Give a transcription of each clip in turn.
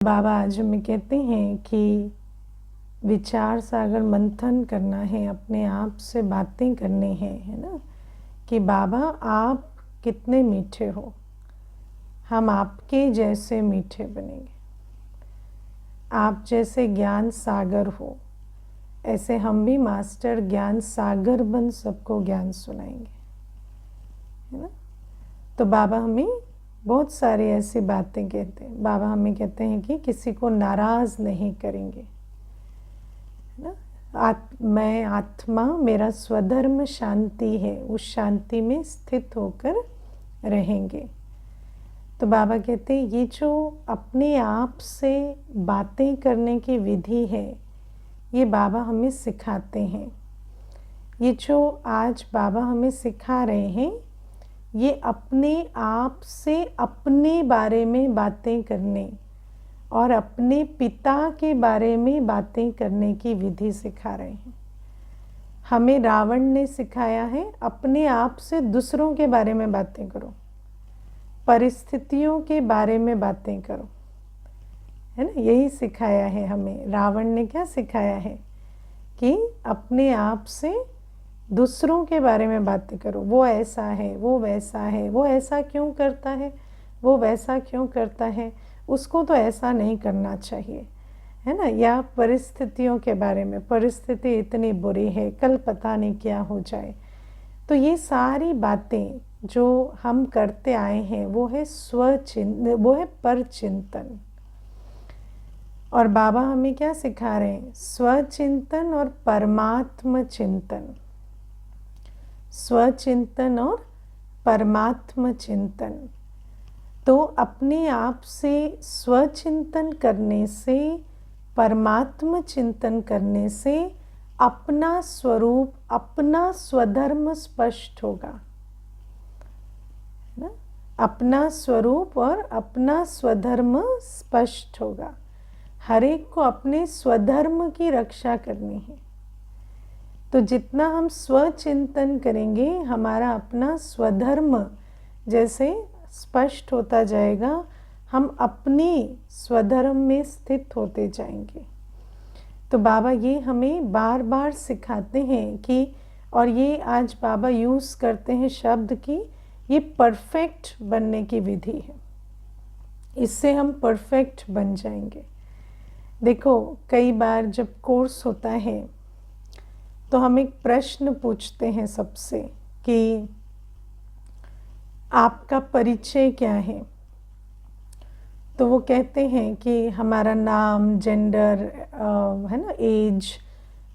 बाबा आज हमें कहते हैं कि विचार सागर मंथन करना है, अपने आप से बातें करनी है ना, कि बाबा आप कितने मीठे हो, हम आपके जैसे मीठे बनेंगे। आप जैसे ज्ञान सागर हो, ऐसे हम भी मास्टर ज्ञान सागर बन सबको ज्ञान सुनाएंगे, है ना। तो बाबा हमें बहुत सारी ऐसी बातें कहते हैं। बाबा हमें कहते हैं कि किसी को नाराज नहीं करेंगे, है ना। मैं आत्मा, मेरा स्वधर्म शांति है, उस शांति में स्थित होकर रहेंगे। तो बाबा कहते हैं ये जो अपने आप से बातें करने की विधि है, ये बाबा हमें सिखाते हैं। ये जो आज बाबा हमें सिखा रहे हैं, ये अपने आप से अपने बारे में बातें करने और अपने पिता के बारे में बातें करने की विधि सिखा रहे हैं। हमें रावण ने सिखाया है अपने आप से दूसरों के बारे में बातें करो, परिस्थितियों के बारे में बातें करो, है ना। यही सिखाया है हमें। रावण ने क्या सिखाया है कि अपने आप से दूसरों के बारे में बातें करो। वो ऐसा है, वो वैसा है, वो ऐसा क्यों करता है, वो वैसा क्यों करता है, उसको तो ऐसा नहीं करना चाहिए, है ना। या परिस्थितियों के बारे में, परिस्थिति इतनी बुरी है, कल पता नहीं क्या हो जाए। तो ये सारी बातें जो हम करते आए हैं वो है वो है परचिंतन। और बाबा हमें क्या सिखा रहे हैं? स्वचिंतन और परमात्म चिंतन। स्वचिंतन और परमात्म चिंतन। तो अपने आप से स्वचिंतन करने से, परमात्म चिंतन करने से अपना स्वरूप, अपना स्वधर्म स्पष्ट होगा, ना। अपना स्वरूप और अपना स्वधर्म स्पष्ट होगा। हर एक को अपने स्वधर्म की रक्षा करनी है। तो जितना हम स्वचिंतन करेंगे, हमारा अपना स्वधर्म जैसे स्पष्ट होता जाएगा, हम अपने स्वधर्म में स्थित होते जाएंगे। तो बाबा ये हमें बार बार सिखाते हैं कि, और ये आज बाबा यूज़ करते हैं शब्द की, ये परफेक्ट बनने की विधि है। इससे हम परफेक्ट बन जाएंगे। देखो, कई बार जब कोर्स होता है तो हम एक प्रश्न पूछते हैं सबसे कि आपका परिचय क्या है। तो वो कहते हैं कि हमारा नाम, जेंडर, है ना, एज,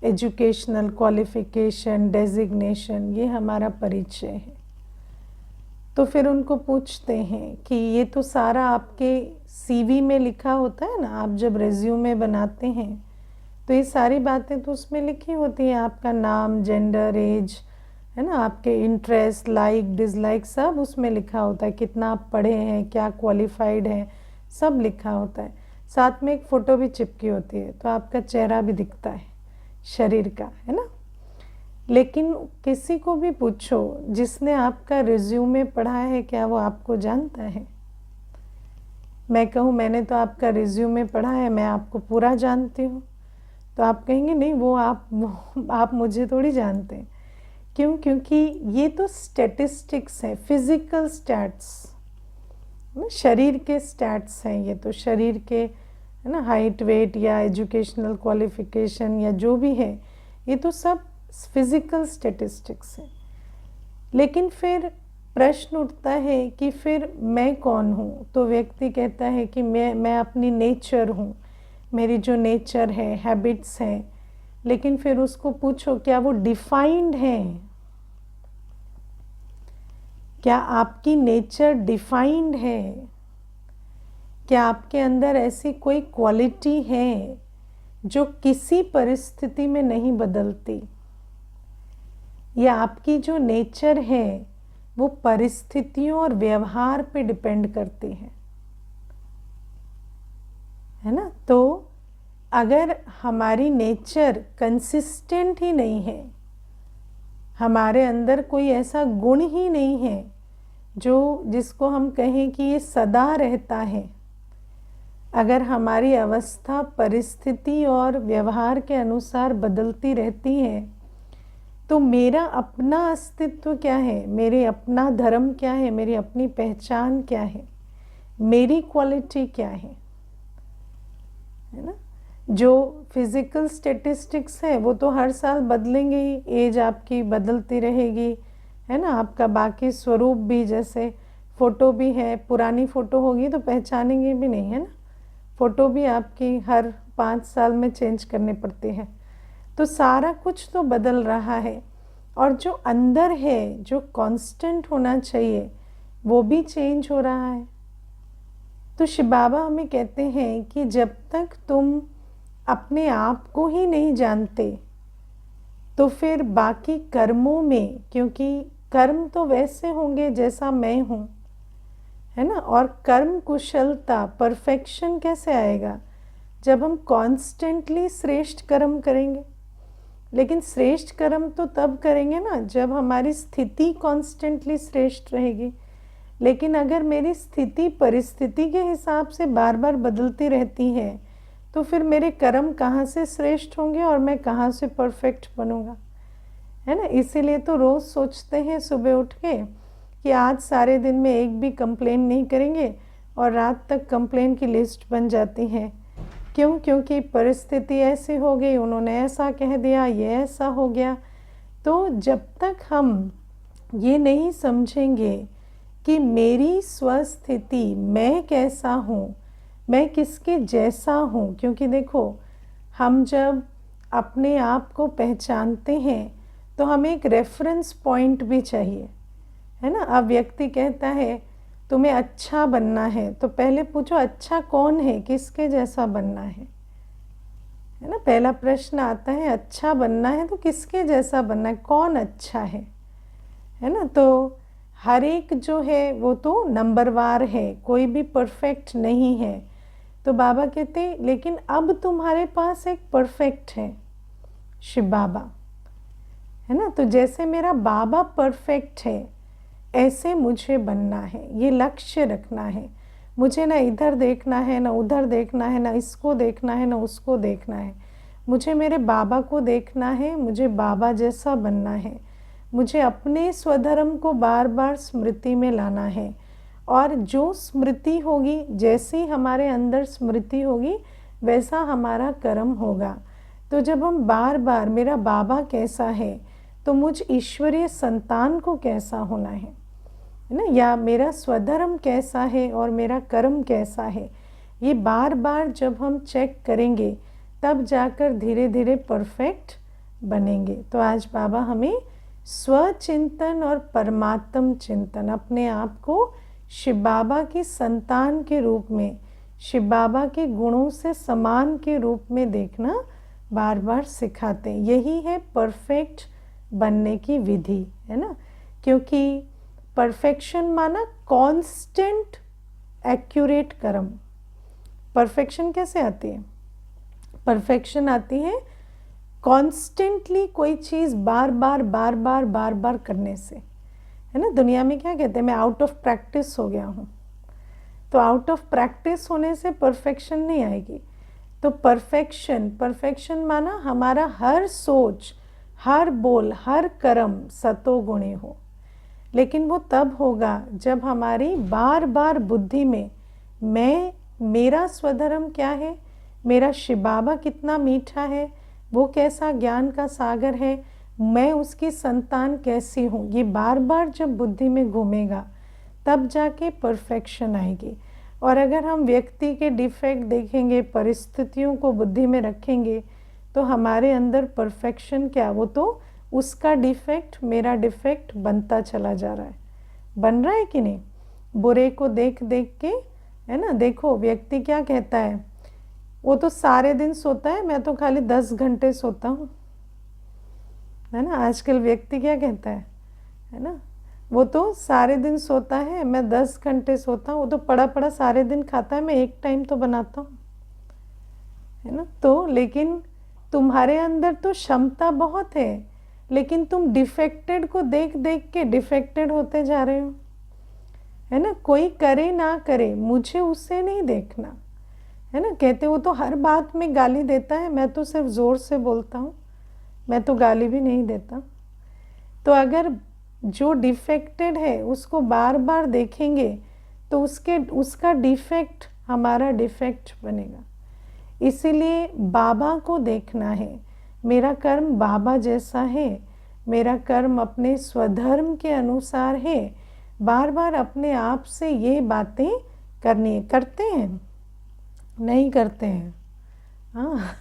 एजुकेशनल क्वालिफिकेशन, डेजिग्नेशन, ये हमारा परिचय है। तो फिर उनको पूछते हैं कि ये तो सारा आपके सीवी में लिखा होता है ना, आप जब रेज्यूमे बनाते हैं तो ये सारी बातें तो उसमें लिखी होती हैं। आपका नाम, जेंडर, एज, है ना, आपके इंटरेस्ट, लाइक, डिसलाइक, सब उसमें लिखा होता है। कितना आप पढ़े हैं, क्या क्वालिफाइड हैं, सब लिखा होता है। साथ में एक फ़ोटो भी चिपकी होती है, तो आपका चेहरा भी दिखता है शरीर का, है ना। लेकिन किसी को भी पूछो जिसने आपका रिज्यूमे पढ़ा है, क्या वो आपको जानता है? मैं कहूँ मैंने तो आपका रिज्यूमे पढ़ा है, मैं आपको पूरा जानती हूँ, तो आप कहेंगे नहीं, वो आप मुझे थोड़ी जानते हैं। क्यों? क्योंकि ये तो स्टैटिस्टिक्स है, फिजिकल स्टैट्स, शरीर के स्टैट्स हैं। ये तो शरीर के, है ना, हाइट, वेट या एजुकेशनल क्वालिफिकेशन या जो भी है, ये तो सब फिजिकल स्टैटिस्टिक्स है। लेकिन फिर प्रश्न उठता है कि फिर मैं कौन हूँ? तो व्यक्ति कहता है कि मैं अपनी नेचर हूँ, मेरी जो नेचर है, हैबिट्स हैं। लेकिन फिर उसको पूछो क्या वो डिफाइंड है? क्या आपकी नेचर डिफाइंड है? क्या आपके अंदर ऐसी कोई क्वालिटी है जो किसी परिस्थिति में नहीं बदलती? या आपकी जो नेचर है वो परिस्थितियों और व्यवहार पे डिपेंड करती है ना। तो अगर हमारी नेचर कंसिस्टेंट ही नहीं है, हमारे अंदर कोई ऐसा गुण ही नहीं है जो जिसको हम कहें कि ये सदा रहता है, अगर हमारी अवस्था परिस्थिति और व्यवहार के अनुसार बदलती रहती है तो मेरा अपना अस्तित्व क्या है, मेरे अपना धर्म क्या है, मेरी अपनी पहचान क्या है, मेरी क्वालिटी क्या है ना। जो फिजिकल स्टेटिस्टिक्स है वो तो हर साल बदलेंगे ही, एज आपकी बदलती रहेगी है ना। आपका बाकी स्वरूप भी, जैसे फ़ोटो भी है, पुरानी फ़ोटो होगी तो पहचानेंगे भी नहीं है ना। फ़ोटो भी आपकी हर 5 साल में चेंज करने पड़ते हैं। तो सारा कुछ तो बदल रहा है और जो अंदर है, जो कांस्टेंट होना चाहिए, वो भी चेंज हो रहा है। तो शिव बाबा हमें कहते हैं कि जब तक तुम अपने आप को ही नहीं जानते तो फिर बाकी कर्मों में, क्योंकि कर्म तो वैसे होंगे जैसा मैं हूँ है ना। और कर्म कुशलता, परफेक्शन कैसे आएगा, जब हम कॉन्स्टेंटली श्रेष्ठ कर्म करेंगे। लेकिन श्रेष्ठ कर्म तो तब करेंगे ना जब हमारी स्थिति कॉन्स्टेंटली श्रेष्ठ रहेगी। लेकिन अगर मेरी स्थिति परिस्थिति के हिसाब से बार बार बदलती रहती है तो फिर मेरे कर्म कहाँ से श्रेष्ठ होंगे और मैं कहाँ से परफेक्ट बनूंगा, है ना। इसीलिए तो रोज़ सोचते हैं सुबह उठ के कि आज सारे दिन में एक भी कंप्लेन नहीं करेंगे, और रात तक कंप्लेन की लिस्ट बन जाती है। क्यों? क्योंकि परिस्थिति ऐसी हो गई, उन्होंने ऐसा कह दिया, ये ऐसा हो गया। तो जब तक हम ये नहीं समझेंगे कि मेरी स्वस्थिति, मैं कैसा हूँ, मैं किसके जैसा हूँ, क्योंकि देखो हम जब अपने आप को पहचानते हैं तो हमें एक रेफरेंस पॉइंट भी चाहिए, है ना। अब व्यक्ति कहता है तुम्हें अच्छा बनना है, तो पहले पूछो अच्छा कौन है, किसके जैसा बनना है ना। पहला प्रश्न आता है अच्छा बनना है तो किसके जैसा बनना है, कौन अच्छा है ना। तो हर एक जो है वो तो नंबरवार है, कोई भी परफेक्ट नहीं है। तो बाबा कहते लेकिन अब तुम्हारे पास एक परफेक्ट है, शिव बाबा, है ना। तो जैसे मेरा बाबा परफेक्ट है ऐसे मुझे बनना है, ये लक्ष्य रखना है। मुझे ना इधर देखना है, ना उधर देखना है, ना इसको देखना है, ना उसको देखना है। मुझे मेरे बाबा को देखना है, मुझे बाबा जैसा बनना है। मुझे अपने स्वधर्म को बार बार स्मृति में लाना है, और जो स्मृति होगी, जैसी हमारे अंदर स्मृति होगी वैसा हमारा कर्म होगा। तो जब हम बार बार मेरा बाबा कैसा है तो मुझ ईश्वरीय संतान को कैसा होना है ना, या मेरा स्वधर्म कैसा है और मेरा कर्म कैसा है, ये बार बार जब हम चेक करेंगे तब जाकर धीरे धीरे परफेक्ट बनेंगे। तो आज बाबा हमें स्वचिंतन और परमात्म चिंतन, अपने आप को शिव बाबा की संतान के रूप में, शिव बाबा के गुणों से समान के रूप में देखना बार बार सिखाते हैं। यही है परफेक्ट बनने की विधि, है ना। क्योंकि परफेक्शन माना कांस्टेंट एक्यूरेट कर्म। परफेक्शन कैसे आती है? परफेक्शन आती है कॉन्स्टेंटली कोई चीज़ बार बार बार बार बार बार करने से, है ना। दुनिया में क्या कहते हैं, मैं आउट ऑफ प्रैक्टिस हो गया हूँ। तो आउट ऑफ प्रैक्टिस होने से परफेक्शन नहीं आएगी। तो परफेक्शन माना हमारा हर सोच, हर बोल, हर कर्म सतोगुणी हो। लेकिन वो तब होगा जब हमारी बार बार बुद्धि में मैं, मेरा स्वधर्म क्या है, मेरा शिव बाबा कितना मीठा है, वो कैसा ज्ञान का सागर है, मैं उसकी संतान कैसी हूँ, ये बार बार जब बुद्धि में घूमेगा तब जाके परफेक्शन आएगी। और अगर हम व्यक्ति के डिफेक्ट देखेंगे, परिस्थितियों को बुद्धि में रखेंगे, तो हमारे अंदर परफेक्शन क्या, वो तो उसका डिफेक्ट मेरा डिफेक्ट बनता चला जा रहा है। बन रहा है कि नहीं? बुरे को देख देख के, है ना। देखो व्यक्ति क्या कहता है, वो तो सारे दिन सोता है, मैं तो खाली 10 घंटे सोता हूँ, है ना। आजकल व्यक्ति क्या कहता है ना, वो तो सारे दिन सोता है, मैं 10 घंटे सोता हूँ। वो तो पड़ा पड़ा सारे दिन खाता है, मैं एक टाइम तो बनाता हूँ, है ना। तो लेकिन तुम्हारे अंदर तो क्षमता बहुत है, लेकिन तुम डिफेक्टेड को देख देख के डिफेक्टेड होते जा रहे हो, है ना। कोई करे ना करे, मुझे उससे नहीं देखना, है ना। कहते वो तो हर बात में गाली देता है, मैं तो सिर्फ ज़ोर से बोलता हूँ, मैं तो गाली भी नहीं देता। तो अगर जो डिफेक्टेड है उसको बार बार देखेंगे तो उसका डिफेक्ट हमारा डिफेक्ट बनेगा। इसीलिए बाबा को देखना है, मेरा कर्म बाबा जैसा है, मेरा कर्म अपने स्वधर्म के अनुसार है। बार बार अपने आप से ये बातें करनी है। करते हैं? नहीं करते हैं, हाँ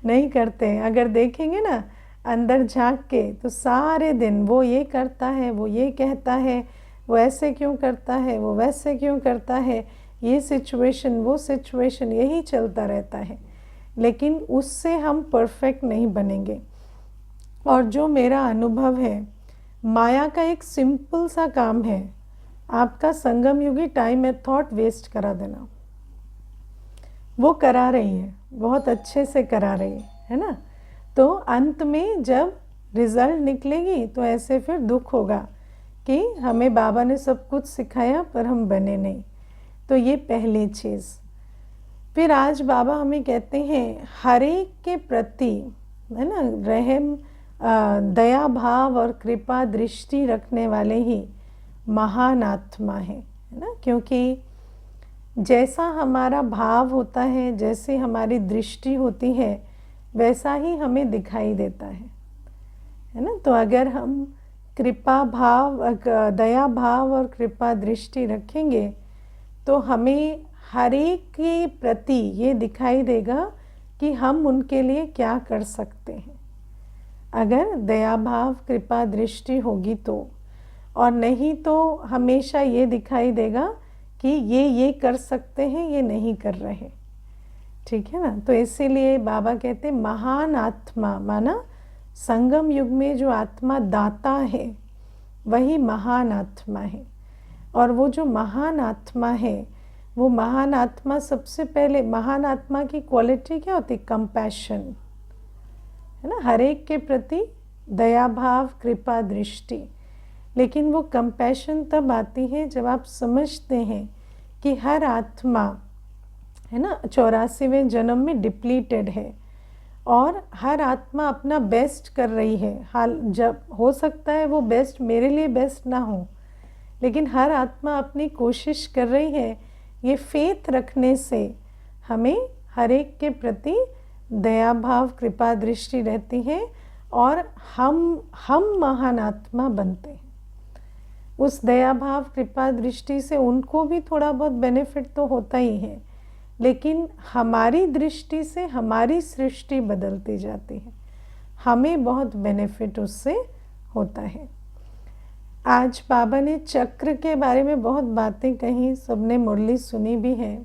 नहीं करते हैं। अगर देखेंगे ना अंदर झांक के तो सारे दिन वो ये करता है, वो ये कहता है, वो ऐसे क्यों करता है, वो वैसे क्यों करता है, ये सिचुएशन वो सिचुएशन, यही चलता रहता है। लेकिन उससे हम परफेक्ट नहीं बनेंगे। और जो मेरा अनुभव है, माया का एक सिंपल सा काम है, आपका संगम युगी टाइम एंड थॉट वेस्ट करा देना। वो करा रही है, बहुत अच्छे से करा रही है ना। तो अंत में जब रिज़ल्ट निकलेगी तो ऐसे फिर दुख होगा कि हमें बाबा ने सब कुछ सिखाया पर हम बने नहीं। तो ये पहली चीज़। फिर आज बाबा हमें कहते हैं हर एक के प्रति, है ना, रहम, दया भाव और कृपा दृष्टि रखने वाले ही महान आत्मा है ना। क्योंकि जैसा हमारा भाव होता है, जैसे हमारी दृष्टि होती है, वैसा ही हमें दिखाई देता है ना। तो अगर हम कृपा भाव, दया भाव और कृपा दृष्टि रखेंगे तो हमें हर एक के प्रति ये दिखाई देगा कि हम उनके लिए क्या कर सकते हैं। अगर दया भाव कृपा दृष्टि होगी तो, और नहीं तो हमेशा ये दिखाई देगा कि ये कर सकते हैं, ये नहीं कर रहे। ठीक है ना। तो इसीलिए बाबा कहते हैं महान आत्मा, माना संगम युग में जो आत्मा दाता है वही महान आत्मा है। और वो जो महान आत्मा है, वो महान आत्मा सबसे पहले, महान आत्मा की क्वालिटी क्या होती? कंपैशन, है ना, हर एक के प्रति दया भाव कृपा दृष्टि। लेकिन वो कंपैशन तब आती है जब आप समझते हैं कि हर आत्मा, है ना, 84वें जन्म में डिप्लीटेड है और हर आत्मा अपना बेस्ट कर रही है। हाल जब हो सकता है वो बेस्ट मेरे लिए बेस्ट ना हो, लेकिन हर आत्मा अपनी कोशिश कर रही है। ये फेथ रखने से हमें हर एक के प्रति दया भाव कृपा दृष्टि रहती है और हम महान आत्मा बनते हैं। उस दया भाव कृपा दृष्टि से उनको भी थोड़ा बहुत बेनिफिट तो होता ही है, लेकिन हमारी दृष्टि से हमारी सृष्टि बदलती जाती है, हमें बहुत बेनिफिट उससे होता है। आज बाबा ने चक्र के बारे में बहुत बातें कही, सबने मुरली सुनी भी है।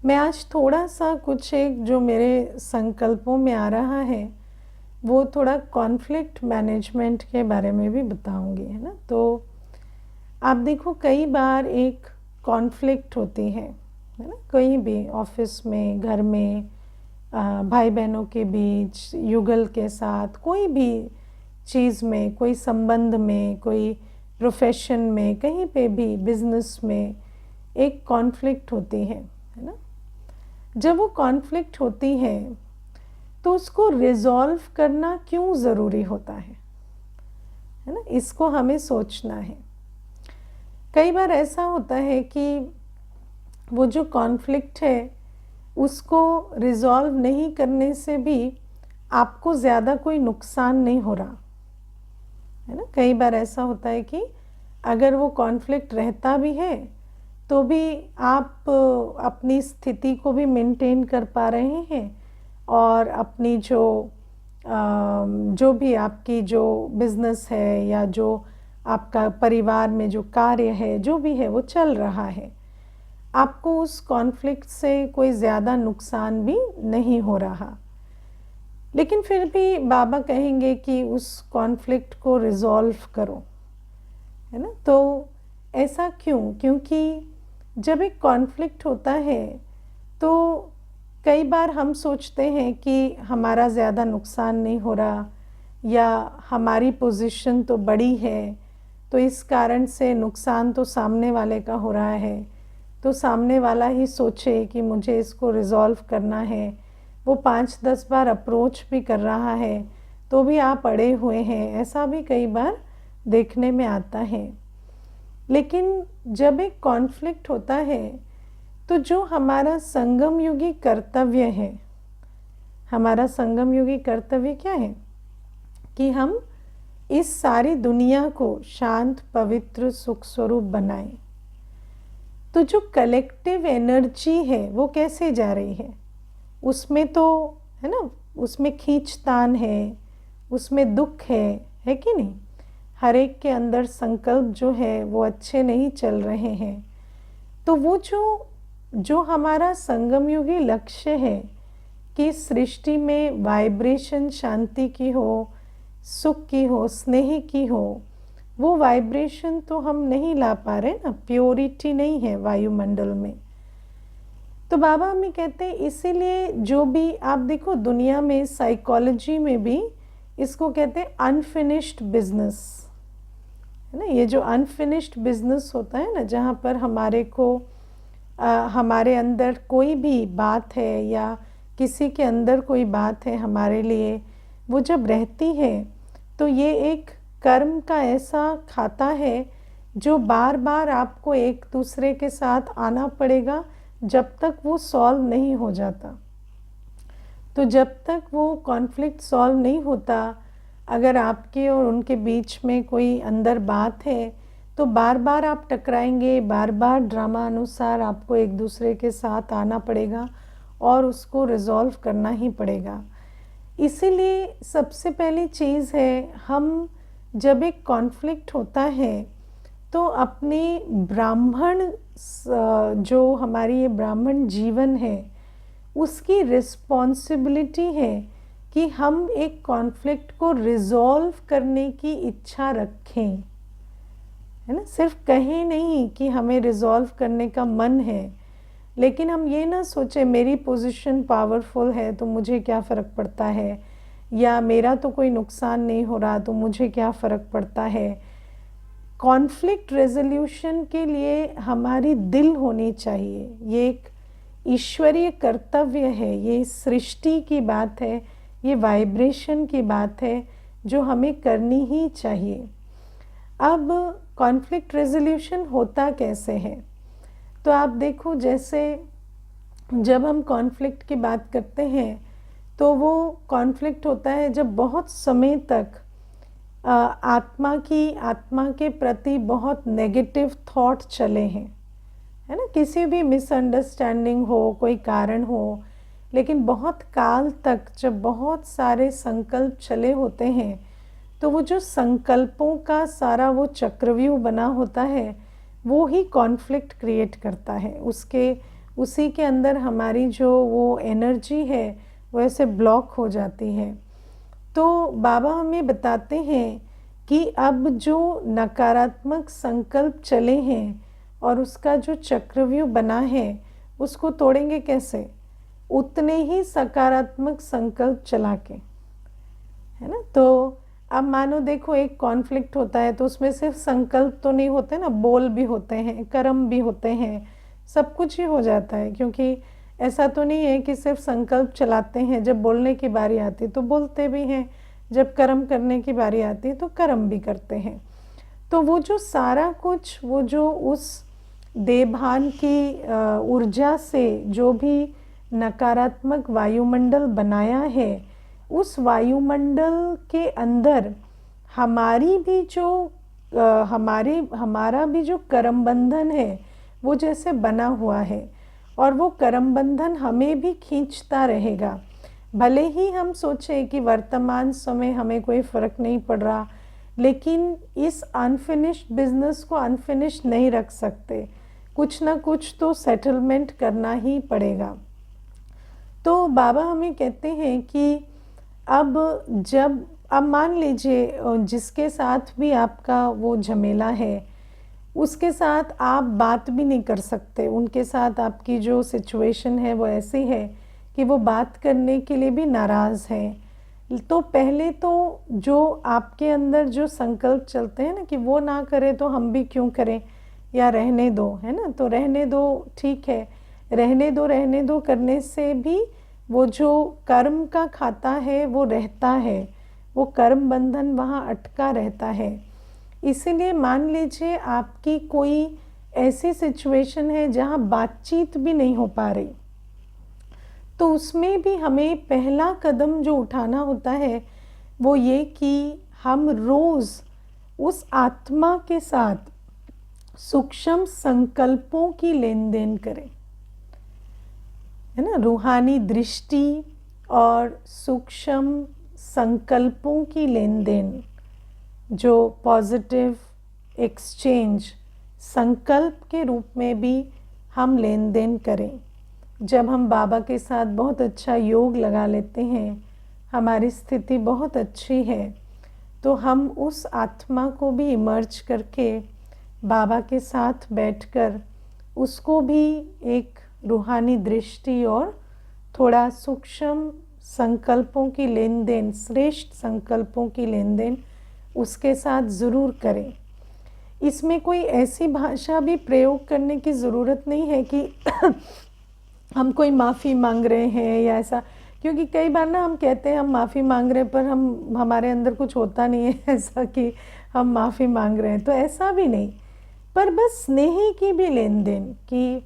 मैं आज थोड़ा सा कुछ एक जो मेरे संकल्पों में आ रहा है वो थोड़ा कॉन्फ्लिक्ट मैनेजमेंट के बारे में भी बताऊंगी, है ना। तो आप देखो कई बार एक कॉन्फ्लिक्ट होती है ना, कहीं भी ऑफिस में, घर में, भाई बहनों के बीच, युगल के साथ, कोई भी चीज़ में, कोई संबंध में, कोई प्रोफेशन में, कहीं पे भी, बिजनेस में एक कॉन्फ्लिक्ट होती है ना। जब वो कॉन्फ्लिक्ट होती है तो उसको रिजॉल्व करना क्यों ज़रूरी होता है ना, इसको हमें सोचना है। कई बार ऐसा होता है कि वो जो कॉन्फ्लिक्ट है उसको रिजॉल्व नहीं करने से भी आपको ज़्यादा कोई नुकसान नहीं हो रहा है ना। कई बार ऐसा होता है कि अगर वो कॉन्फ्लिक्ट रहता भी है तो भी आप अपनी स्थिति को भी मेंटेन कर पा रहे हैं और अपनी जो भी आपकी जो बिज़नेस है या जो आपका परिवार में जो कार्य है, जो भी है वो चल रहा है। आपको उस कॉन्फ्लिक्ट से कोई ज़्यादा नुकसान भी नहीं हो रहा। लेकिन फिर भी बाबा कहेंगे कि उस कॉन्फ्लिक्ट को रिजॉल्व करो, है ना। तो ऐसा क्यों? क्योंकि जब एक कॉन्फ्लिक्ट होता है तो कई बार हम सोचते हैं कि हमारा ज़्यादा नुकसान नहीं हो रहा या हमारी पोजीशन तो बड़ी है तो इस कारण से नुकसान तो सामने वाले का हो रहा है, तो सामने वाला ही सोचे कि मुझे इसको रिजॉल्व करना है, वो 5-10 बार अप्रोच भी कर रहा है तो भी आप अड़े हुए हैं, ऐसा भी कई बार देखने में आता है। लेकिन जब एक कॉन्फ्लिक्ट होता है तो जो हमारा संगम युगी कर्तव्य है, हमारा संगम युगी कर्तव्य क्या है कि हम इस सारी दुनिया को शांत पवित्र सुख स्वरूप बनाएं। तो जो कलेक्टिव एनर्जी है वो कैसे जा रही है, उसमें तो है ना, उसमें खींचतान है, उसमें दुख है कि नहीं। हर एक के अंदर संकल्प जो है वो अच्छे नहीं चल रहे हैं। तो वो जो हमारा संगम युगी लक्ष्य है कि सृष्टि में वाइब्रेशन शांति की हो, सुख की हो, स्नेह की हो, वो वाइब्रेशन तो हम नहीं ला पा रहे ना, प्योरिटी नहीं है वायुमंडल में। तो बाबा हमें कहते हैं इसीलिए जो भी आप देखो दुनिया में साइकोलॉजी में भी इसको कहते हैं अनफिनिश्ड बिजनेस, है ना। ये जो अनफिनिश्ड बिजनेस होता है ना, जहाँ पर हमारे अंदर कोई भी बात है या किसी के अंदर कोई बात है हमारे लिए, वो जब रहती है तो ये एक कर्म का ऐसा खाता है जो बार बार आपको एक दूसरे के साथ आना पड़ेगा जब तक वो सॉल्व नहीं हो जाता। तो जब तक वो कॉन्फ्लिक्ट सॉल्व नहीं होता, अगर आपके और उनके बीच में कोई अंदर बात है तो बार बार आप टकराएंगे, बार बार ड्रामा अनुसार आपको एक दूसरे के साथ आना पड़ेगा और उसको रिजॉल्व करना ही पड़ेगा। इसीलिए सबसे पहली चीज़ है, हम जब एक कॉन्फ्लिक्ट होता है तो अपने ब्राह्मण जो हमारी ये ब्राह्मण जीवन है उसकी रिस्पॉन्सिबिलिटी है कि हम एक कॉन्फ्लिक्ट को रिजॉल्व करने की इच्छा रखें, है ना। सिर्फ कहें नहीं कि हमें रिजॉल्व करने का मन है, लेकिन हम ये ना सोचें मेरी पोजीशन पावरफुल है तो मुझे क्या फ़र्क पड़ता है, या मेरा तो कोई नुकसान नहीं हो रहा तो मुझे क्या फ़र्क पड़ता है। कॉन्फ्लिक्ट रेजोल्यूशन के लिए हमारी दिल होनी चाहिए, ये एक ईश्वरीय कर्तव्य है, ये सृष्टि की बात है, ये वाइब्रेशन की बात है जो हमें करनी ही चाहिए। अब कॉन्फ्लिक्ट रेजोल्यूशन होता कैसे है, तो आप देखो जैसे जब हम कॉन्फ्लिक्ट की बात करते हैं तो वो कॉन्फ्लिक्ट होता है जब बहुत समय तक आत्मा के प्रति बहुत नेगेटिव थॉट चले हैं, है ना। किसी भी मिसअंडरस्टैंडिंग हो, कोई कारण हो, लेकिन बहुत काल तक जब बहुत सारे संकल्प चले होते हैं तो वो जो संकल्पों का सारा वो चक्रव्यूह बना होता है वो ही कॉन्फ्लिक्ट क्रिएट करता है। उसी के अंदर हमारी जो वो एनर्जी है वो ऐसे ब्लॉक हो जाती है। तो बाबा हमें बताते हैं कि अब जो नकारात्मक संकल्प चले हैं और उसका जो चक्रव्यूह बना है उसको तोड़ेंगे कैसे, उतने ही सकारात्मक संकल्प चला के, है ना। तो अब मानो देखो एक कॉन्फ्लिक्ट होता है तो उसमें सिर्फ संकल्प तो नहीं होते ना, बोल भी होते हैं, कर्म भी होते हैं, सब कुछ ही हो जाता है। क्योंकि ऐसा तो नहीं है कि सिर्फ संकल्प चलाते हैं, जब बोलने की बारी आती तो बोलते भी हैं, जब कर्म करने की बारी आती है तो कर्म भी करते हैं। तो वो जो सारा कुछ, वो जो उस देभान की ऊर्जा से जो भी नकारात्मक वायुमंडल बनाया है, उस वायुमंडल के अंदर हमारी भी जो हमारा भी जो कर्म बंधन है वो जैसे बना हुआ है, और वो कर्म बंधन हमें भी खींचता रहेगा। भले ही हम सोचें कि वर्तमान समय हमें कोई फ़र्क नहीं पड़ रहा, लेकिन इस अनफिनिश्ड बिजनेस को अनफिनिश्ड नहीं रख सकते, कुछ ना कुछ तो सेटलमेंट करना ही पड़ेगा। तो बाबा हमें कहते हैं कि अब मान लीजिए जिसके साथ भी आपका वो झमेला है उसके साथ आप बात भी नहीं कर सकते, उनके साथ आपकी जो सिचुएशन है वो ऐसी है कि वो बात करने के लिए भी नाराज़ है। तो पहले तो जो आपके अंदर जो संकल्प चलते हैं ना कि वो ना करें तो हम भी क्यों करें, या रहने दो, है ना। तो रहने दो ठीक है, रहने दो करने से भी वो जो कर्म का खाता है वो रहता है, वो कर्म बंधन वहाँ अटका रहता है। इसीलिए मान लीजिए आपकी कोई ऐसी सिचुएशन है जहाँ बातचीत भी नहीं हो पा रही, तो उसमें भी हमें पहला कदम जो उठाना होता है वो ये कि हम रोज़ उस आत्मा के साथ सूक्ष्म संकल्पों की लेन देन करें, है ना। रूहानी दृष्टि और सूक्ष्म संकल्पों की लेन देन, जो पॉजिटिव एक्सचेंज संकल्प के रूप में भी हम लेन देन करें। जब हम बाबा के साथ बहुत अच्छा योग लगा लेते हैं, हमारी स्थिति बहुत अच्छी है, तो हम उस आत्मा को भी इमर्ज करके बाबा के साथ बैठकर उसको भी एक रूहानी दृष्टि और थोड़ा सूक्ष्म संकल्पों की लेन देन, श्रेष्ठ संकल्पों की लेन देन उसके साथ ज़रूर करें। इसमें कोई ऐसी भाषा भी प्रयोग करने की ज़रूरत नहीं है कि हम कोई माफ़ी मांग रहे हैं या ऐसा, क्योंकि कई बार ना हम कहते हैं हम माफ़ी मांग रहे हैं पर हमारे अंदर कुछ होता नहीं है ऐसा कि हम माफ़ी मांग रहे हैं, तो ऐसा भी नहीं। पर बस स्नेह की भी लेन देन कि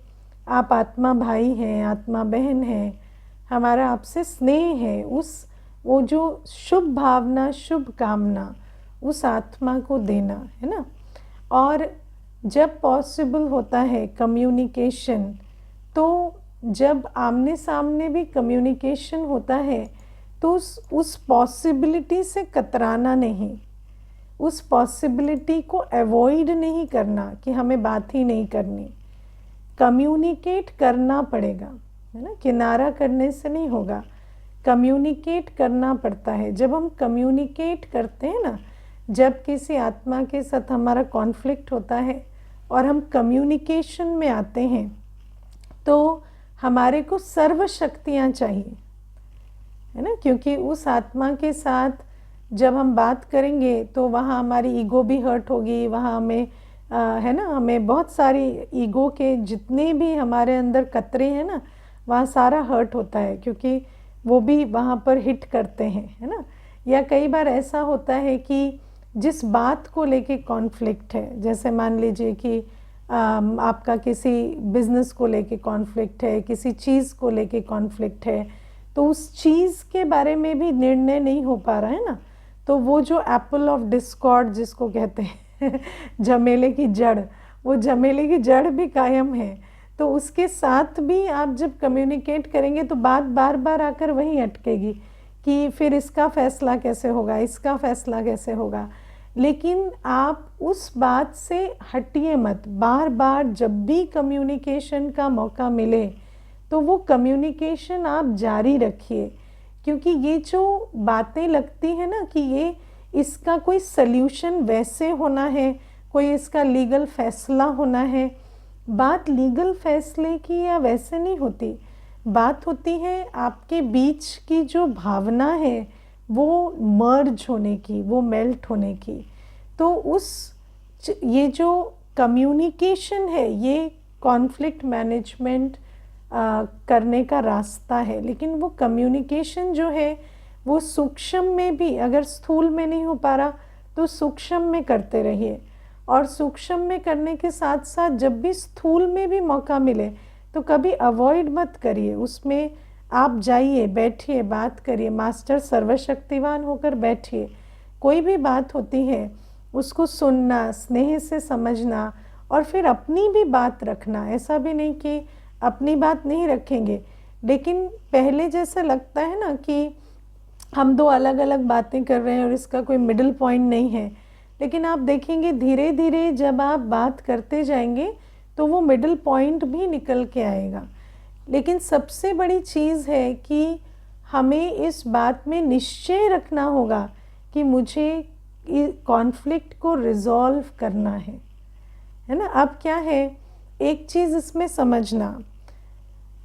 आप आत्मा भाई हैं, आत्मा बहन हैं, हमारा आपसे स्नेह है, उस वो जो शुभ भावना, शुभ कामना उस आत्मा को देना, है ना। और जब पॉसिबल होता है कम्युनिकेशन, तो जब आमने सामने भी कम्युनिकेशन होता है तो उस पॉसिबिलिटी से कतराना नहीं, उस पॉसिबिलिटी को अवॉइड नहीं करना कि हमें बात ही नहीं करनी। कम्युनिकेट करना पड़ेगा, है ना, किनारा करने से नहीं होगा, कम्युनिकेट करना पड़ता है। जब हम कम्युनिकेट करते हैं ना, जब किसी आत्मा के साथ हमारा कॉन्फ्लिक्ट होता है और हम कम्युनिकेशन में आते हैं, तो हमारे को सर्व शक्तियाँ चाहिए, है ना, क्योंकि उस आत्मा के साथ जब हम बात करेंगे तो वहाँ हमारी ईगो भी हर्ट होगी, वहाँ हमें है ना, हमें बहुत सारी ईगो के जितने भी हमारे अंदर कतरे हैं ना, वहाँ सारा हर्ट होता है, क्योंकि वो भी वहाँ पर हिट करते हैं, है ना। या कई बार ऐसा होता है कि जिस बात को लेके कॉन्फ्लिक्ट है, जैसे मान लीजिए कि आपका किसी बिज़नेस को लेके कॉन्फ्लिक्ट है, किसी चीज़ को लेके कॉन्फ्लिक्ट है, तो उस चीज़ के बारे में भी निर्णय नहीं हो पा रहा है ना, तो वो जो एप्पल ऑफ डिस्कॉर्ड जिसको कहते हैं झमेले की जड़, वो झमेले की जड़ भी कायम है, तो उसके साथ भी आप जब कम्युनिकेट करेंगे तो बात बार बार आकर वहीं अटकेगी कि फिर इसका फ़ैसला कैसे होगा, इसका फ़ैसला कैसे होगा। लेकिन आप उस बात से हटिए मत, बार बार जब भी कम्युनिकेशन का मौका मिले तो वो कम्युनिकेशन आप जारी रखिए, क्योंकि ये जो बातें लगती हैं ना कि ये इसका कोई सल्यूशन वैसे होना है, कोई इसका लीगल फैसला होना है, बात लीगल फैसले की या वैसे नहीं होती, बात होती है आपके बीच की जो भावना है वो मर्ज होने की, वो मेल्ट होने की। तो ये जो कम्युनिकेशन है ये कॉन्फ्लिक्ट मैनेजमेंट करने का रास्ता है, लेकिन वो कम्युनिकेशन जो है वो सूक्ष्म में भी, अगर स्थूल में नहीं हो पा रहा तो सूक्ष्म में करते रहिए, और सूक्ष्म में करने के साथ साथ जब भी स्थूल में भी मौका मिले तो कभी अवॉइड मत करिए, उसमें आप जाइए, बैठिए, बात करिए, मास्टर सर्वशक्तिवान होकर बैठिए। कोई भी बात होती है उसको सुनना, स्नेह से समझना और फिर अपनी भी बात रखना। ऐसा भी नहीं कि अपनी बात नहीं रखेंगे, लेकिन पहले जैसा लगता है ना कि हम दो अलग अलग बातें कर रहे हैं और इसका कोई मिडिल पॉइंट नहीं है, लेकिन आप देखेंगे धीरे धीरे जब आप बात करते जाएंगे तो वो मिडिल पॉइंट भी निकल के आएगा। लेकिन सबसे बड़ी चीज़ है कि हमें इस बात में निश्चय रखना होगा कि मुझे कॉन्फ्लिक्ट को रिजॉल्व करना है ना। अब क्या है, एक चीज़ इसमें समझना,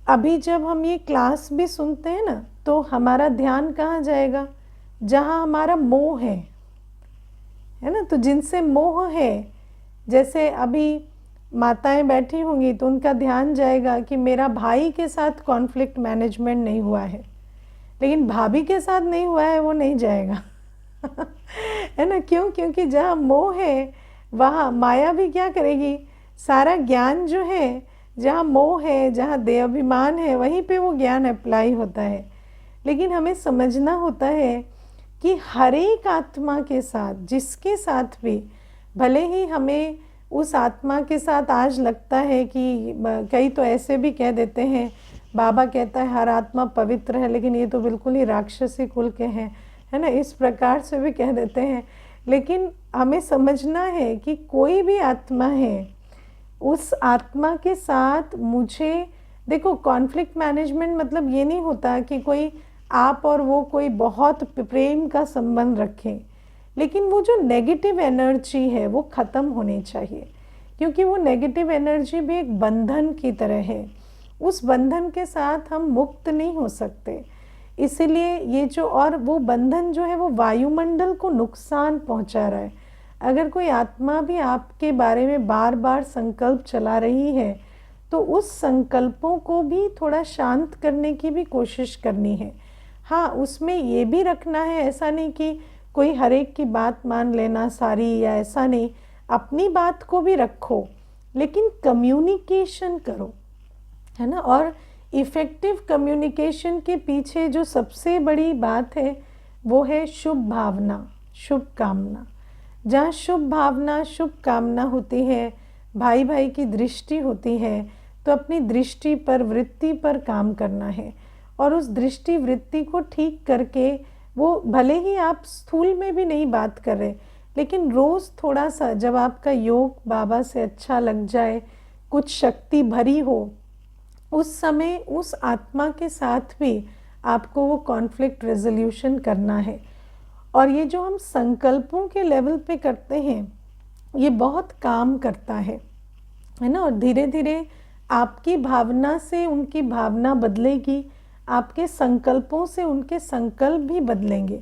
अभी जब हम ये क्लास भी सुनते हैं ना तो हमारा ध्यान कहाँ जाएगा, जहाँ हमारा मोह है ना। तो जिनसे मोह है, जैसे अभी माताएं बैठी होंगी तो उनका ध्यान जाएगा कि मेरा भाई के साथ कॉन्फ्लिक्ट मैनेजमेंट नहीं हुआ है, लेकिन भाभी के साथ नहीं हुआ है वो नहीं जाएगा। है ना, क्यों? क्योंकि जहाँ मोह है वहाँ माया भी क्या करेगी, सारा ज्ञान जो है, जहाँ मोह है, जहाँ देहाभिमान है, वहीं पे वो ज्ञान अप्लाई होता है। लेकिन हमें समझना होता है कि हर एक आत्मा के साथ, जिसके साथ भी, भले ही हमें उस आत्मा के साथ आज लगता है कि कई तो ऐसे भी कह देते हैं, बाबा कहता है हर आत्मा पवित्र है, लेकिन ये तो बिल्कुल ही राक्षसी कुल के हैं, है ना, इस प्रकार से भी कह देते हैं। लेकिन हमें समझना है कि कोई भी आत्मा है, उस आत्मा के साथ मुझे, देखो कॉन्फ्लिक्ट मैनेजमेंट मतलब ये नहीं होता कि कोई आप और वो कोई बहुत प्रेम का संबंध रखें, लेकिन वो जो नेगेटिव एनर्जी है वो ख़त्म होनी चाहिए, क्योंकि वो नेगेटिव एनर्जी भी एक बंधन की तरह है। उस बंधन के साथ हम मुक्त नहीं हो सकते। इसीलिए ये जो, और वो बंधन जो है वो वायुमंडल को नुकसान पहुंचा रहा है। अगर कोई आत्मा भी आपके बारे में बार बार संकल्प चला रही है तो उस संकल्पों को भी थोड़ा शांत करने की भी कोशिश करनी है। हाँ, उसमें ये भी रखना है, ऐसा नहीं कि कोई हर एक की बात मान लेना सारी, या ऐसा नहीं, अपनी बात को भी रखो, लेकिन कम्युनिकेशन करो, है ना। और इफ़ेक्टिव कम्युनिकेशन के पीछे जो सबसे बड़ी बात है वो है शुभ भावना, शुभ कामना। जहाँ शुभ भावना, शुभ कामना होती है, भाई भाई की दृष्टि होती है, तो अपनी दृष्टि पर, वृत्ति पर काम करना है। और उस दृष्टि वृत्ति को ठीक करके, वो भले ही आप स्थूल में भी नहीं बात कर रहे, लेकिन रोज़ थोड़ा सा, जब आपका योग बाबा से अच्छा लग जाए, कुछ शक्ति भरी हो, उस समय उस आत्मा के साथ भी आपको वो कॉन्फ्लिक्ट रेजोल्यूशन करना है। और ये जो हम संकल्पों के लेवल पे करते हैं, ये बहुत काम करता है ना। और धीरे धीरे आपकी भावना से उनकी भावना बदलेगी, आपके संकल्पों से उनके संकल्प भी बदलेंगे।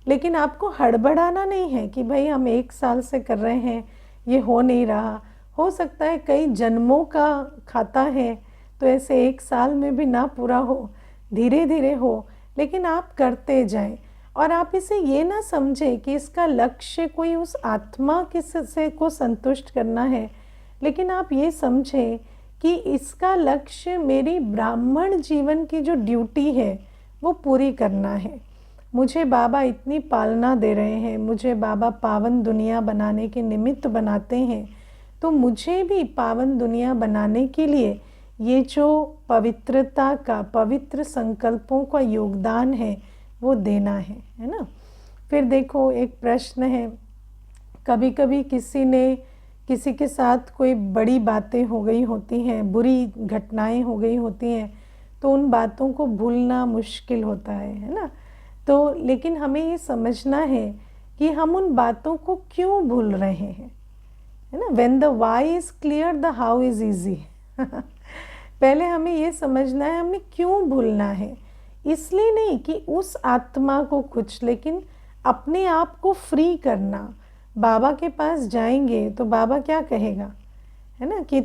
लेकिन आपको हड़बड़ाना नहीं है कि भाई हम 1 साल से कर रहे हैं, ये हो नहीं रहा। हो सकता है कई जन्मों का खाता है, तो ऐसे 1 साल में भी ना पूरा हो, धीरे धीरे हो, लेकिन आप करते जाएं। और आप इसे ये ना समझें कि इसका लक्ष्य कोई उस आत्मा से को संतुष्ट करना है, लेकिन आप ये समझें कि इसका लक्ष्य मेरी ब्राह्मण जीवन की जो ड्यूटी है वो पूरी करना है। मुझे बाबा इतनी पालना दे रहे हैं, मुझे बाबा पावन दुनिया बनाने के निमित्त बनाते हैं, तो मुझे भी पावन दुनिया बनाने के लिए ये जो पवित्रता का, पवित्र संकल्पों का योगदान है वो देना है ना। फिर देखो, एक प्रश्न है, कभी कभी किसी के साथ कोई बड़ी बातें हो गई होती हैं, बुरी घटनाएं हो गई होती हैं, तो उन बातों को भूलना मुश्किल होता है ना। तो लेकिन हमें ये समझना है कि हम उन बातों को क्यों भूल रहे हैं, है ना। When the why is clear the how is easy. पहले हमें ये समझना है हमें क्यों भूलना है। इसलिए नहीं कि उस आत्मा को कुछ, लेकिन अपने आप को फ्री करना। बाबा के पास जाएंगे तो बाबा क्या कहेगा, है ना, कि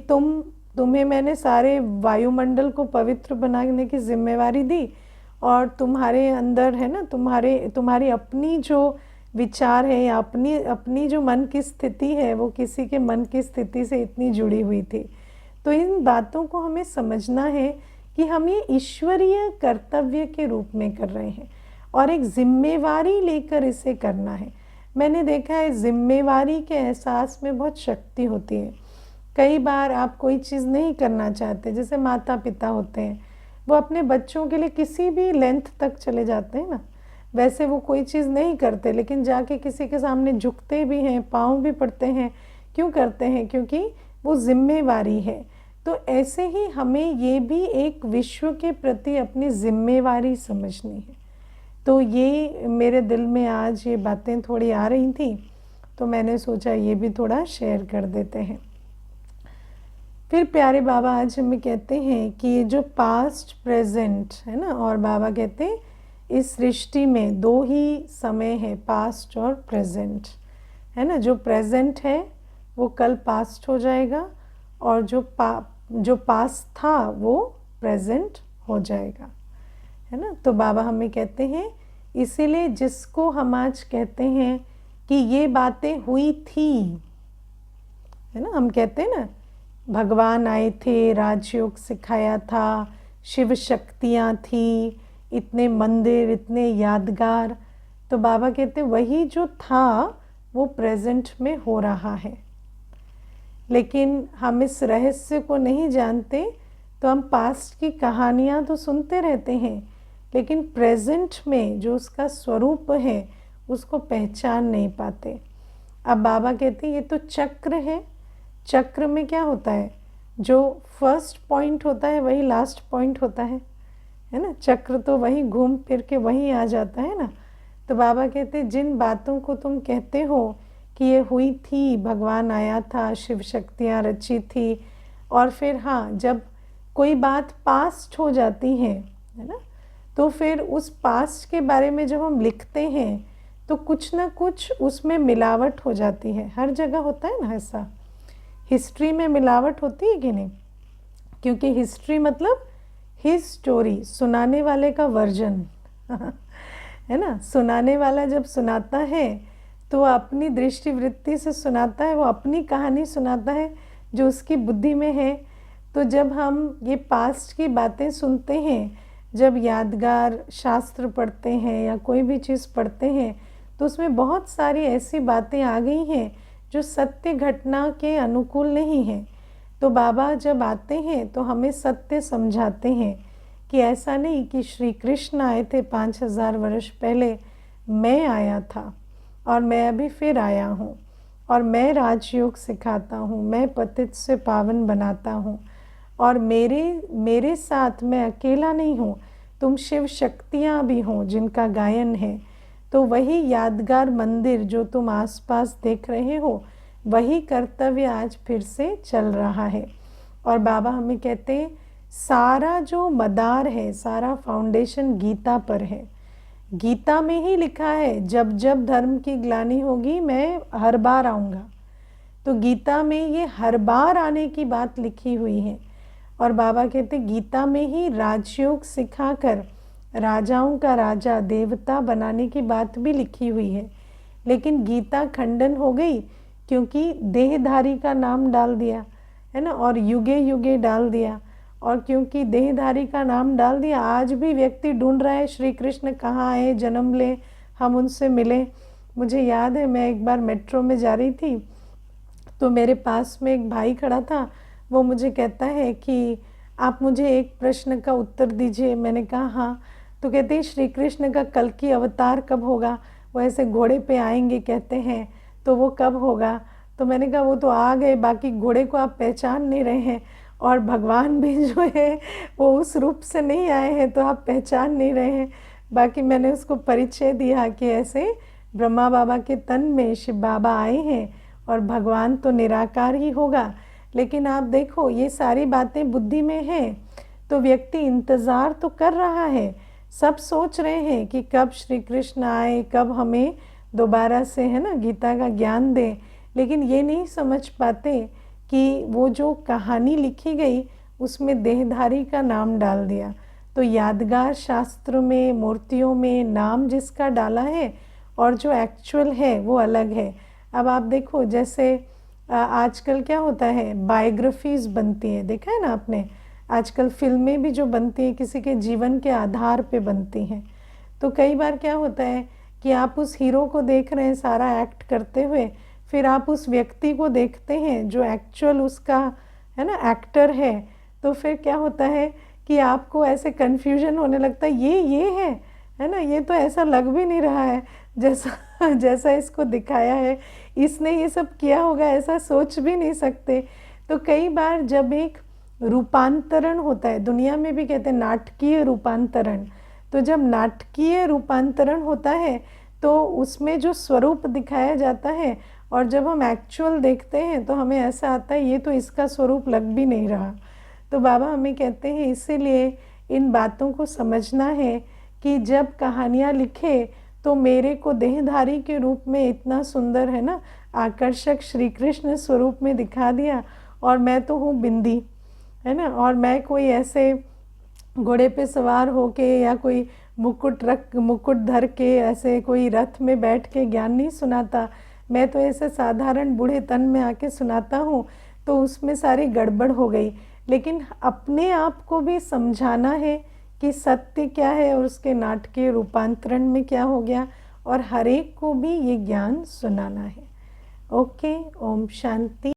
तुम्हें मैंने सारे वायुमंडल को पवित्र बनाने की जिम्मेवारी दी, और तुम्हारे अंदर, है ना, तुम्हारी अपनी जो विचार है या अपनी जो मन की स्थिति है वो किसी के मन की स्थिति से इतनी जुड़ी हुई थी। तो इन बातों को हमें समझना है कि हम ये ईश्वरीय कर्तव्य के रूप में कर रहे हैं और एक जिम्मेवारी लेकर इसे करना है। मैंने देखा है जिम्मेवारी के एहसास में बहुत शक्ति होती है। कई बार आप कोई चीज़ नहीं करना चाहते, जैसे माता पिता होते हैं, वो अपने बच्चों के लिए किसी भी लेंथ तक चले जाते हैं ना, वैसे वो कोई चीज़ नहीं करते, लेकिन जाके किसी के सामने झुकते भी हैं, पाँव भी पड़ते हैं। क्यों करते हैं? क्योंकि वो जिम्मेवारी है। तो ऐसे ही हमें ये भी एक विश्व के प्रति अपनी जिम्मेवारी समझनी है। तो ये मेरे दिल में आज ये बातें थोड़ी आ रही थी, तो मैंने सोचा ये भी थोड़ा शेयर कर देते हैं। फिर प्यारे बाबा आज हमें कहते हैं कि ये जो पास्ट प्रेजेंट है ना, और बाबा कहते हैं इस सृष्टि में 2 ही समय है, पास्ट और प्रेजेंट, है ना। जो प्रेजेंट है वो कल पास्ट हो जाएगा, और जो पास था वो प्रेजेंट हो जाएगा, है ना। तो बाबा हमें कहते हैं, इसीलिए जिसको हम आज कहते हैं कि ये बातें हुई थी, है ना, हम कहते हैं ना भगवान आए थे, राजयोग सिखाया था, शिव शक्तियाँ थी, इतने मंदिर, इतने यादगार। तो बाबा कहते वही जो था वो प्रेजेंट में हो रहा है, लेकिन हम इस रहस्य को नहीं जानते। तो हम पास्ट की कहानियाँ तो सुनते रहते हैं, लेकिन प्रेजेंट में जो उसका स्वरूप है उसको पहचान नहीं पाते। अब बाबा कहते हैं ये तो चक्र है, चक्र में क्या होता है, जो फर्स्ट पॉइंट होता है वही लास्ट पॉइंट होता है ना। चक्र तो वही घूम फिर के वहीं आ जाता है ना। तो बाबा कहते जिन बातों को तुम कहते हो कि ये हुई थी, भगवान आया था, शिव शक्तियाँ रची थी, और फिर हाँ जब कोई बात पास्ट हो जाती है ना, तो फिर उस पास्ट के बारे में जब हम लिखते हैं तो कुछ ना कुछ उसमें मिलावट हो जाती है। हर जगह होता है ना ऐसा, हिस्ट्री में मिलावट होती है कि नहीं, क्योंकि हिस्ट्री मतलब हिज स्टोरी, सुनाने वाले का वर्जन है ना। सुनाने वाला जब सुनाता है तो अपनी दृष्टि वृत्ति से सुनाता है, वो अपनी कहानी सुनाता है जो उसकी बुद्धि में है। तो जब हम ये पास्ट की बातें सुनते हैं, जब यादगार शास्त्र पढ़ते हैं या कोई भी चीज़ पढ़ते हैं, तो उसमें बहुत सारी ऐसी बातें आ गई हैं जो सत्य घटना के अनुकूल नहीं है। तो बाबा जब आते हैं तो हमें सत्य समझाते हैं कि ऐसा नहीं कि श्री कृष्ण आए थे 5000 वर्ष पहले, मैं आया था और मैं अभी फिर आया हूँ, और मैं राजयोग सिखाता हूँ, मैं पतित से पावन बनाता हूँ, और मेरे साथ मैं अकेला नहीं हूँ, तुम शिव शक्तियाँ भी हो जिनका गायन है। तो वही यादगार मंदिर जो तुम आसपास देख रहे हो, वही कर्तव्य आज फिर से चल रहा है। और बाबा हमें कहते हैं सारा जो मदार है, सारा फाउंडेशन गीता पर है। गीता में ही लिखा है जब जब धर्म की ग्लानि होगी मैं हर बार आऊँगा। तो गीता में ये हर बार आने की बात लिखी हुई है। और बाबा कहते गीता में ही राजयोग सिखाकर राजाओं का राजा, देवता बनाने की बात भी लिखी हुई है। लेकिन गीता खंडन हो गई क्योंकि देहधारी का नाम डाल दिया, है ना, और युगे युगे डाल दिया। और क्योंकि देहधारी का नाम डाल दिया, आज भी व्यक्ति ढूंढ रहा है श्री कृष्ण कहाँ आए, जन्म ले, हम उनसे मिलें। मुझे याद है मैं एक बार मेट्रो में जा रही थी, तो मेरे पास में एक भाई खड़ा था। वो मुझे कहता है कि आप मुझे एक प्रश्न का उत्तर दीजिए। मैंने कहा हाँ। तो कहते हैं श्री कृष्ण का कल की अवतार कब होगा, वो ऐसे घोड़े पे आएंगे कहते हैं, तो वो कब होगा। तो मैंने कहा वो तो आ गए, बाकी घोड़े को आप पहचान नहीं रहे हैं, और भगवान भी जो है वो उस रूप से नहीं आए हैं तो आप पहचान नहीं रहे हैं। बाकी मैंने उसको परिचय दिया कि ऐसे ब्रह्मा बाबा के तन में शिव बाबा आए हैं, और भगवान तो निराकार ही होगा। लेकिन आप देखो ये सारी बातें बुद्धि में हैं, तो व्यक्ति इंतज़ार तो कर रहा है, सब सोच रहे हैं कि कब श्री कृष्ण आए, कब हमें दोबारा से, है ना, गीता का ज्ञान दें। लेकिन ये नहीं समझ पाते कि वो जो कहानी लिखी गई उसमें देहधारी का नाम डाल दिया। तो यादगार शास्त्रों में, मूर्तियों में नाम जिसका डाला है और जो एक्चुअल है वो अलग है। अब आप देखो जैसे आजकल क्या होता है, बायोग्राफीज़ बनती है, देखा है ना आपने, आजकल फिल्में भी जो बनती हैं किसी के जीवन के आधार पे बनती हैं। तो कई बार क्या होता है कि आप उस हीरो को देख रहे हैं सारा एक्ट करते हुए, फिर आप उस व्यक्ति को देखते हैं जो एक्चुअल उसका, है ना, एक्टर है। तो फिर क्या होता है कि आपको ऐसे कन्फ्यूजन होने लगता है, ये है ना, ये तो ऐसा लग भी नहीं रहा है जैसा जैसा इसको दिखाया है, इसने ये सब किया होगा ऐसा सोच भी नहीं सकते। तो कई बार जब एक रूपांतरण होता है, दुनिया में भी कहते हैं नाटकीय रूपांतरण, तो जब नाटकीय रूपांतरण होता है तो उसमें जो स्वरूप दिखाया जाता है, और जब हम एक्चुअल देखते हैं तो हमें ऐसा आता है ये तो इसका स्वरूप लग भी नहीं रहा। तो बाबा हमें कहते हैं इसीलिए इन बातों को समझना है कि जब कहानियाँ लिखे तो मेरे को देहधारी के रूप में इतना सुंदर, है ना, आकर्षक श्री कृष्ण स्वरूप में दिखा दिया, और मैं तो हूँ बिंदी, है ना, और मैं कोई ऐसे घोड़े पे सवार होके या कोई मुकुट धर के ऐसे कोई रथ में बैठ के ज्ञान नहीं सुनाता, मैं तो ऐसे साधारण बूढ़े तन में आके सुनाता हूँ, तो उसमें सारी गड़बड़ हो गई। लेकिन अपने आप को भी समझाना है कि सत्य क्या है और उसके नाटकीय रूपांतरण में क्या हो गया, और हर एक को भी ये ज्ञान सुनाना है। ओके, ओम शांति।